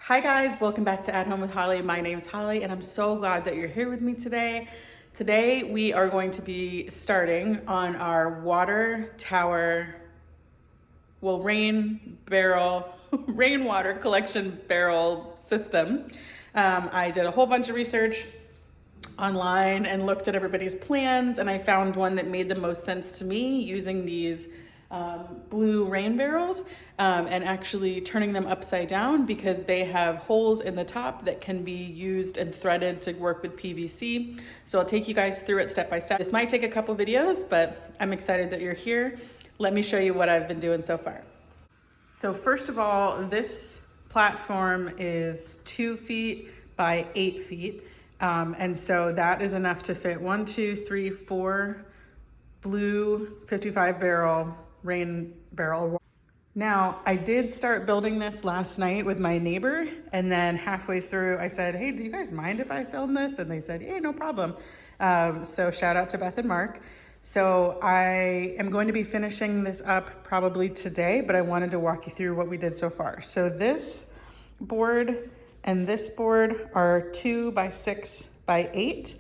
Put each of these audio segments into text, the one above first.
Hi guys, welcome back to At Home with Holly. My name's Holly and I'm so glad that you're here with me today. Today we are going to be starting on our water tower, rainwater collection barrel system. I did a whole bunch of research online and looked at everybody's plans, and I found one that made the most sense to me using these blue rain barrels and actually turning them upside down because they have holes in the top that can be used and threaded to work with PVC. So I'll take you guys through it step by step. This might take a couple videos, but I'm excited that you're here. Let me show you what I've been doing so far. So first of all, this platform is 2 feet by 8 feet. And so that is enough to fit 1, 2, 3, 4 blue 55 barrel rain barrel. Now, I did start building this last night with my neighbor, and then halfway through I said, hey, do you guys mind if I film this? And they said, yeah, no problem. So shout out to Beth and Mark. So I am going to be finishing this up probably today, but I wanted to walk you through what we did so far. So this board and this board are 2 by 6 by 8.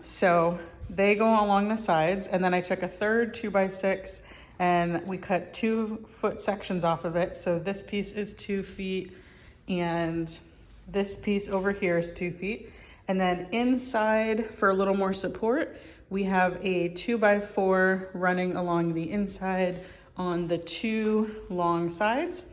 So they go along the sides, and then I took a third 2 by 6 and we cut 2-foot sections off of it. So this piece is 2 feet and this piece over here is 2 feet. And then inside, for a little more support, we have a 2 by 4 running along the inside on the 2 long sides.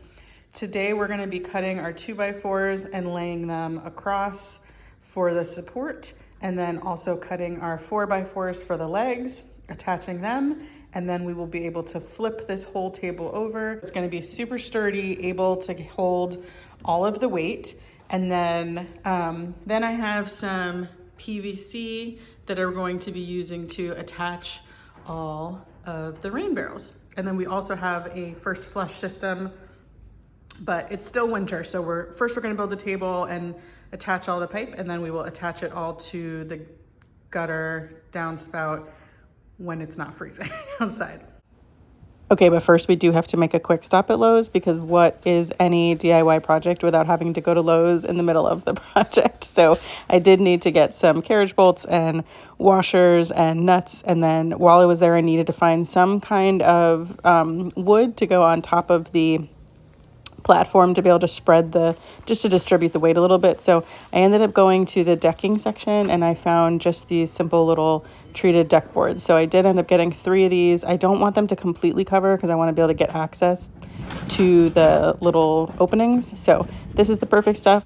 Today we're going to be cutting our 2 by 4s and laying them across for the support, and then also cutting our 4 by 4s for the legs, attaching them, and then we will be able to flip this whole table over. It's going to be super sturdy, able to hold all of the weight. And then I have some PVC that are going to be using to attach all of the rain barrels. And then we also have a first flush system, but it's still winter. So we're going to build the table and attach all the pipe, and then we will attach it all to the gutter downspout when it's not freezing outside. Okay, but first we do have to make a quick stop at Lowe's, because what is any DIY project without having to go to Lowe's in the middle of the project? So I did need to get some carriage bolts and washers and nuts, and then while I was there I needed to find some kind of wood to go on top of the platform to be able to just to distribute the weight a little bit. So I ended up going to the decking section and I found just these simple little treated deck boards. So I did end up getting 3 of these. I don't want them to completely cover because I want to be able to get access to the little openings. So this is the perfect stuff.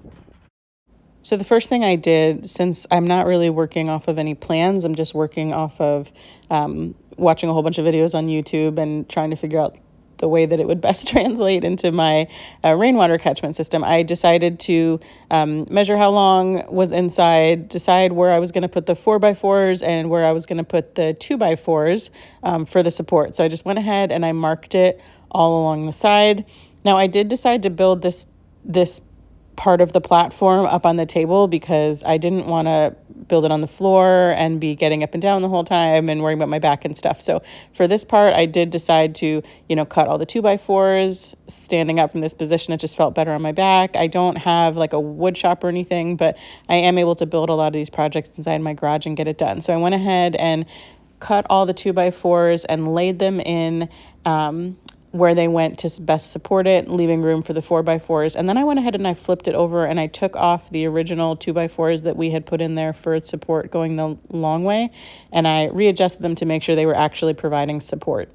So the first thing I did, since I'm not really working off of any plans, I'm just working off of watching a whole bunch of videos on YouTube and trying to figure out the way that it would best translate into my rainwater catchment system. I decided to measure how long was inside, decide where I was going to put the 4 by 4s and where I was going to put the 2 by 4s for the support. So I just went ahead and I marked it all along the side. Now I did decide to build this part of the platform up on the table because I didn't want to build it on the floor and be getting up and down the whole time and worrying about my back and stuff. So for this part, I did decide to, cut all the 2 by 4s standing up from this position. It just felt better on my back. I don't have like a wood shop or anything, but I am able to build a lot of these projects inside my garage and get it done. So I went ahead and cut all the 2 by 4s and laid them in where they went to best support it, leaving room for the 4 by 4s. And then I went ahead and I flipped it over and I took off the original 2 by 4s that we had put in there for support going the long way. And I readjusted them to make sure they were actually providing support.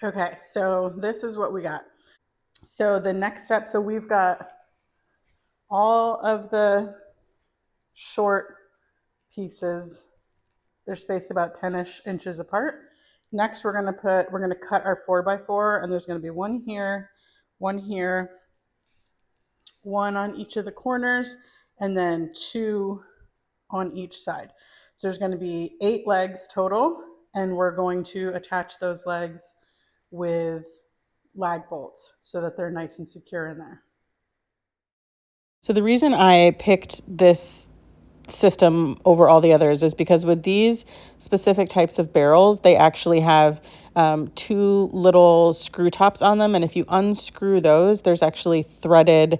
Okay, so this is what we got. So the next step, so we've got all of the short pieces. They're spaced about 10-ish inches apart. Next, we're going to cut our 4 by 4, and there's going to be one here, one on each of the corners, and then 2 on each side. So there's going to be 8 legs total, and we're going to attach those legs with lag bolts so that they're nice and secure in there. So the reason I picked this system over all the others is because with these specific types of barrels, they actually have two little screw tops on them. And if you unscrew those, there's actually threaded,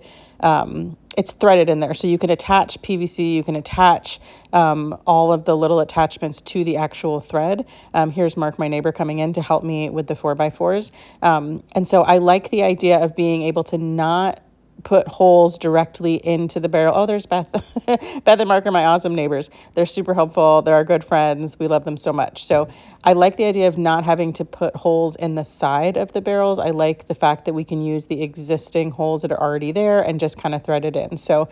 it's threaded in there. So you can attach PVC, you can attach all of the little attachments to the actual thread. Here's Mark, my neighbor, coming in to help me with the 4x4s. And so I like the idea of being able to not put holes directly into the barrel. Oh, there's Beth. Beth and Mark are my awesome neighbors. They're super helpful. They're our good friends. We love them so much. So I like the idea of not having to put holes in the side of the barrels. I like the fact that we can use the existing holes that are already there and just kind of thread it in. So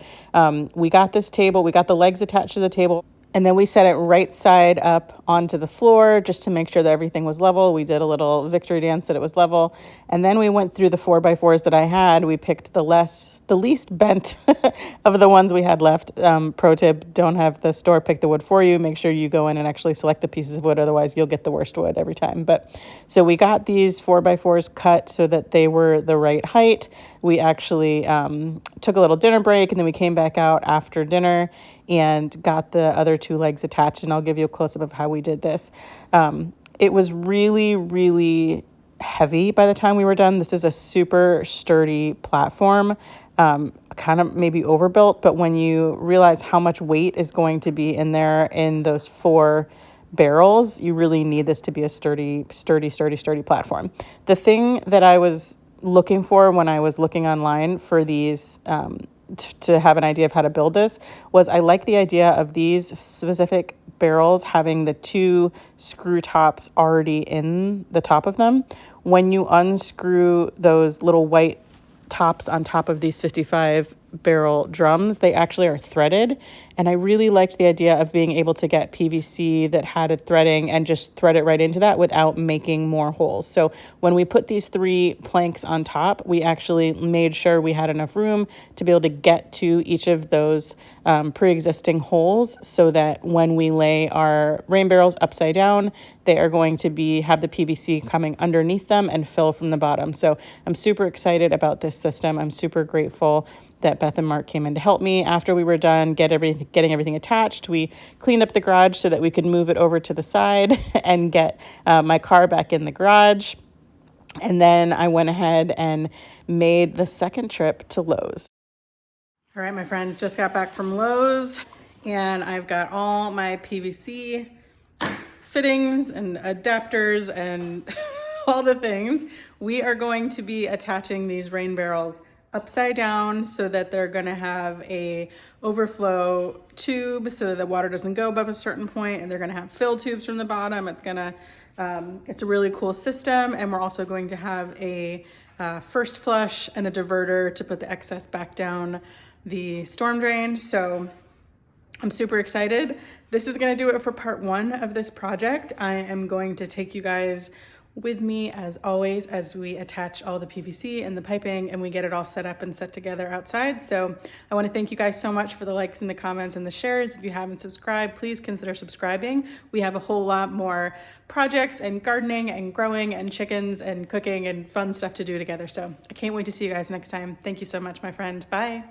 we got this table. We got the legs attached to the table. And then we set it right side up onto the floor just to make sure that everything was level. We did a little victory dance that it was level. And then we went through the 4x4s that I had. We picked the least bent of the ones we had left. Pro tip, don't have the store pick the wood for you. Make sure you go in and actually select the pieces of wood. Otherwise, you'll get the worst wood every time. But so we got these 4x4s cut so that they were the right height. We actually took a little dinner break, and then we came back out after dinner and got the other two legs attached. And I'll give you a close-up of how we did this. It was really, really heavy by the time we were done. This is a super sturdy platform, kind of maybe overbuilt, but when you realize how much weight is going to be in there in those 4 barrels, you really need this to be a sturdy platform. The thing that I was looking for when I was looking online for these, to have an idea of how to build this, was I like the idea of these specific barrels having the 2 screw tops already in the top of them. When you unscrew those little white tops on top of these 55 barrel drums, they actually are threaded. And I really liked the idea of being able to get PVC that had a threading and just thread it right into that without making more holes. So when we put these 3 planks on top, we actually made sure we had enough room to be able to get to each of those pre-existing holes, so that when we lay our rain barrels upside down, they are going to have the PVC coming underneath them and fill from the bottom. So I'm super excited about this system. I'm super grateful that Beth and Mark came in to help me. After we were done getting everything attached, we cleaned up the garage so that we could move it over to the side and get my car back in the garage. And then I went ahead and made the second trip to Lowe's. All right, my friends, just got back from Lowe's, and I've got all my PVC fittings and adapters and all the things. We are going to be attaching these rain barrels upside down so that they're going to have a overflow tube so that the water doesn't go above a certain point, and they're going to have fill tubes from the bottom. It's a really cool system, and we're also going to have a first flush and a diverter to put the excess back down the storm drain. So I'm super excited. This is going to do it for part 1 of this project. I am going to take you guys with me as always as we attach all the PVC and the piping and we get it all set up and set together outside. So I want to thank you guys so much for the likes and the comments and the shares. If you haven't subscribed, please consider subscribing. We have a whole lot more projects and gardening and growing and chickens and cooking and fun stuff to do together. So I can't wait to see you guys next time. Thank you so much, my friend. Bye.